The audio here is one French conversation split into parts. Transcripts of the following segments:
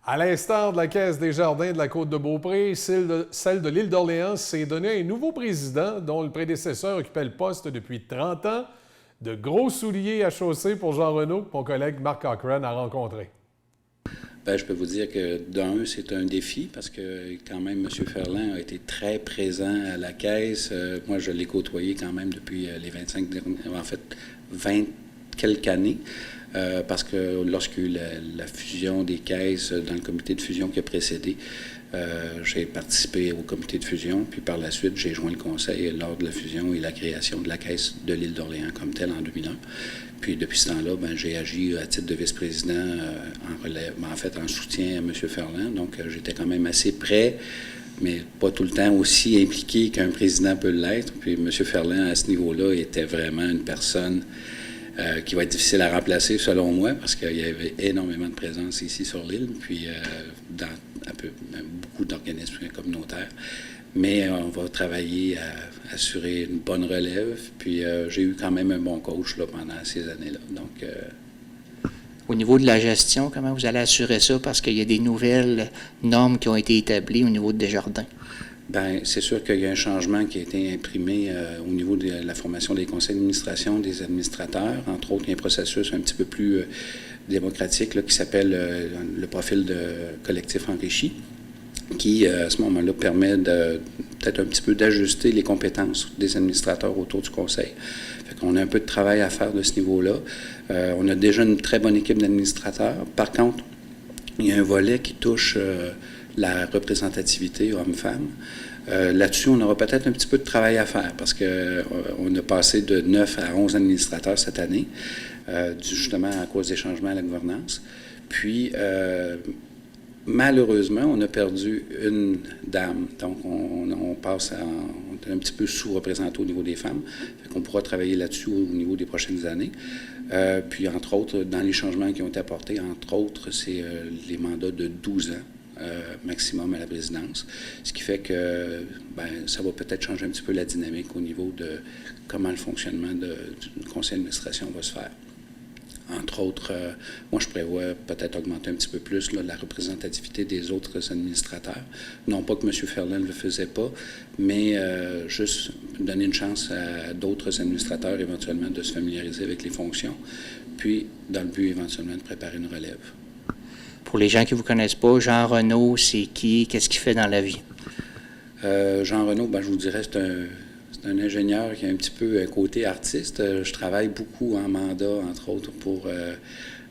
À l'instar de la Caisse des Jardins de la Côte-de-Beaupré, celle de l'île d'Orléans s'est donné un nouveau président dont le prédécesseur occupait le poste depuis 30 ans. De gros souliers à chausser pour Jean Renaud, que mon collègue Marc Cochrane a rencontré. Bien, je peux vous dire que d'un, c'est un défi parce que quand même, M. Ferland a été très présent à la Caisse. Moi, je l'ai côtoyé quand même depuis les 25 dernières, en fait, 20 quelques années. Parce que lorsqu'il y a eu la fusion des caisses dans le comité de fusion qui a précédé, j'ai participé au comité de fusion, puis par la suite, j'ai joint le conseil lors de la fusion et la création de la Caisse de l'île d'Orléans comme telle en 2001. Puis depuis ce temps-là, ben, j'ai agi à titre de vice-président en soutien à M. Ferland. Donc, j'étais quand même assez près, mais pas tout le temps aussi impliqué qu'un président peut l'être. Puis M. Ferland, à ce niveau-là, était vraiment une personne qui va être difficile à remplacer, selon moi, parce qu'il y avait énormément de présence ici sur l'île, puis dans beaucoup d'organismes communautaires. Mais on va travailler à assurer une bonne relève, puis j'ai eu quand même un bon coach là, pendant ces années-là. Donc, au niveau de la gestion, comment vous allez assurer ça? Parce qu'il y a des nouvelles normes qui ont été établies au niveau de Desjardins. Bien, c'est sûr qu'il y a un changement qui a été imprimé au niveau de la formation des conseils d'administration, des administrateurs. Entre autres, il y a un processus un petit peu plus démocratique là, qui s'appelle le profil de collectif enrichi, qui, à ce moment-là, permet peut-être un petit peu d'ajuster les compétences des administrateurs autour du conseil. Fait qu'on a un peu de travail à faire de ce niveau-là. On a déjà une très bonne équipe d'administrateurs. Par contre, il y a un volet qui touche la représentativité homme-femme. Là-dessus, on aura peut-être un petit peu de travail à faire parce qu'on a passé de 9 à 11 administrateurs cette année, justement à cause des changements à la gouvernance. Puis, malheureusement, on a perdu une dame. Donc, on passe on est un petit peu sous-représenté au niveau des femmes. Fait qu'on pourra travailler là-dessus au niveau des prochaines années. Puis, entre autres, dans les changements qui ont été apportés, entre autres, c'est les mandats de 12 ans. Maximum à la présidence, ce qui fait que ça va peut-être changer un petit peu la dynamique au niveau de comment le fonctionnement du conseil d'administration va se faire. Entre autres, moi, je prévois peut-être augmenter un petit peu plus là, la représentativité des autres administrateurs. Non pas que M. Ferland ne le faisait pas, mais juste donner une chance à d'autres administrateurs éventuellement de se familiariser avec les fonctions, puis dans le but éventuellement de préparer une relève. Pour les gens qui ne vous connaissent pas, Jean Renaud, c'est qui? Qu'est-ce qu'il fait dans la vie? Jean Renaud, je vous dirais, c'est un ingénieur qui a un petit peu un côté artiste. Je travaille beaucoup en mandat, entre autres, pour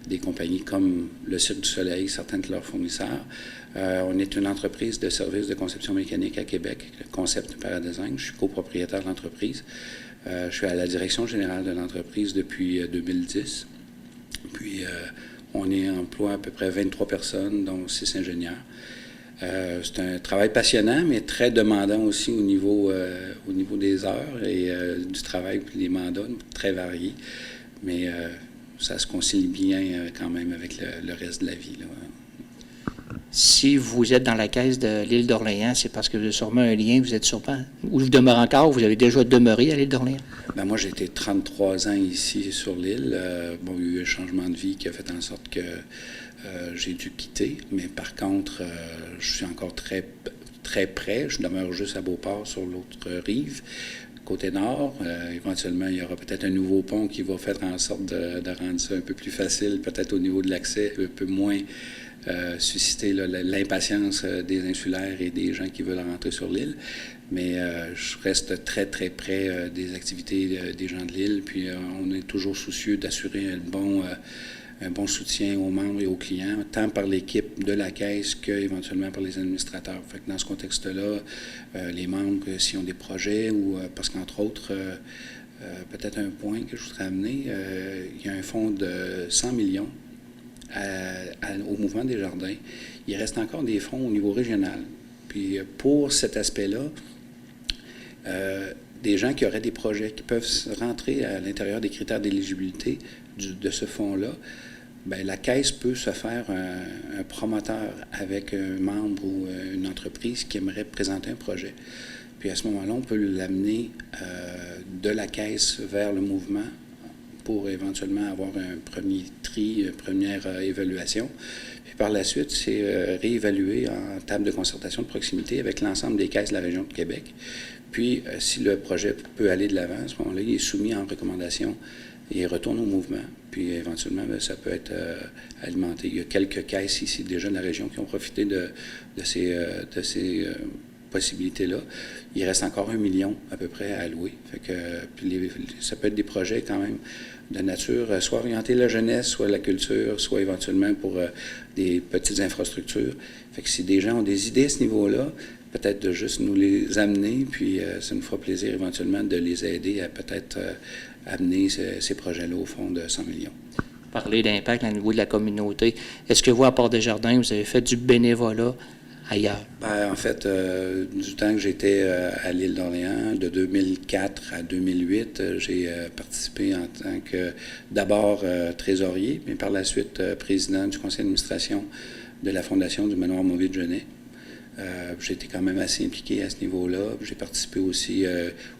des compagnies comme le Cirque du Soleil, certains de leurs fournisseurs. On est une entreprise de services de conception mécanique à Québec, le Concept Paradesign. Je suis copropriétaire de l'entreprise. Je suis à la direction générale de l'entreprise depuis 2010. Puis, on emploie à peu près 23 personnes, dont 6 ingénieurs. C'est un travail passionnant, mais très demandant aussi au niveau des heures et du travail, puis les mandats, très variés. Mais ça se concilie bien quand même avec le reste de la vie, là. Si vous êtes dans la caisse de l'île d'Orléans, c'est parce que vous avez sûrement un lien, vous êtes sûrement, ou vous demeurez encore, vous avez déjà demeuré à l'île d'Orléans? Moi, j'ai été 33 ans ici sur l'île. Il y a eu un changement de vie qui a fait en sorte que j'ai dû quitter. Mais par contre, je suis encore très, très près. Je demeure juste à Beauport, sur l'autre rive, côté nord. Éventuellement, il y aura peut-être un nouveau pont qui va faire en sorte de rendre ça un peu plus facile, peut-être au niveau de l'accès, un peu moins susciter l'impatience des insulaires et des gens qui veulent rentrer sur l'île. Mais je reste très, très près des activités des gens de l'île. Puis on est toujours soucieux d'assurer un bon soutien aux membres et aux clients, tant par l'équipe de la Caisse qu'éventuellement par les administrateurs. Fait que dans ce contexte-là, les membres, s'ils ont des projets, ou parce qu'entre autres, peut-être un point que je voudrais amener, il y a un fonds de 100 millions au Mouvement des Jardins. Il reste encore des fonds au niveau régional. Puis pour cet aspect-là, des gens qui auraient des projets qui peuvent rentrer à l'intérieur des critères d'éligibilité de ce fonds-là, la Caisse peut se faire un promoteur avec un membre ou une entreprise qui aimerait présenter un projet. Puis à ce moment-là, on peut l'amener de la Caisse vers le mouvement pour éventuellement avoir un premier tri, une première évaluation. Puis par la suite, c'est réévaluer en table de concertation de proximité avec l'ensemble des caisses de la région de Québec. Puis, si le projet peut aller de l'avant, à ce moment-là, il est soumis en recommandation et il retourne au mouvement. Puis, éventuellement, bien, ça peut être alimenté. Il y a quelques caisses ici déjà de la région qui ont profité de ces possibilités-là. Il reste encore 1 million à peu près à allouer. Fait que, puis ça peut être des projets quand même de nature, soit orientés à la jeunesse, soit à la culture, soit éventuellement pour des petites infrastructures. Fait que si des gens ont des idées à ce niveau-là, peut-être de juste nous les amener, puis ça nous fera plaisir éventuellement de les aider à peut-être amener ces projets-là au fond de 100 millions. Parler d'impact au niveau de la communauté. Est-ce que vous, à Port-des-Jardins, vous avez fait du bénévolat ailleurs? En fait, du temps que j'étais à l'île d'Orléans, de 2004 à 2008, j'ai participé en tant que, d'abord, trésorier, mais par la suite, président du conseil d'administration de la Fondation du Manoir Mauvais-de-Genêt. J'ai été quand même assez impliqué à ce niveau-là. J'ai participé aussi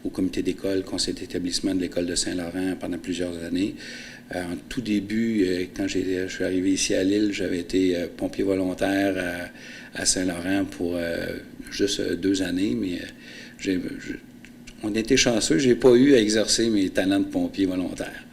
au comité d'école, conseil d'établissement de l'école de Saint-Laurent pendant plusieurs années. En tout début, quand je suis arrivé ici à l'île, j'avais été pompier volontaire à Saint-Laurent pour juste 2 années, mais on était chanceux. Je n'ai pas eu à exercer mes talents de pompier volontaire.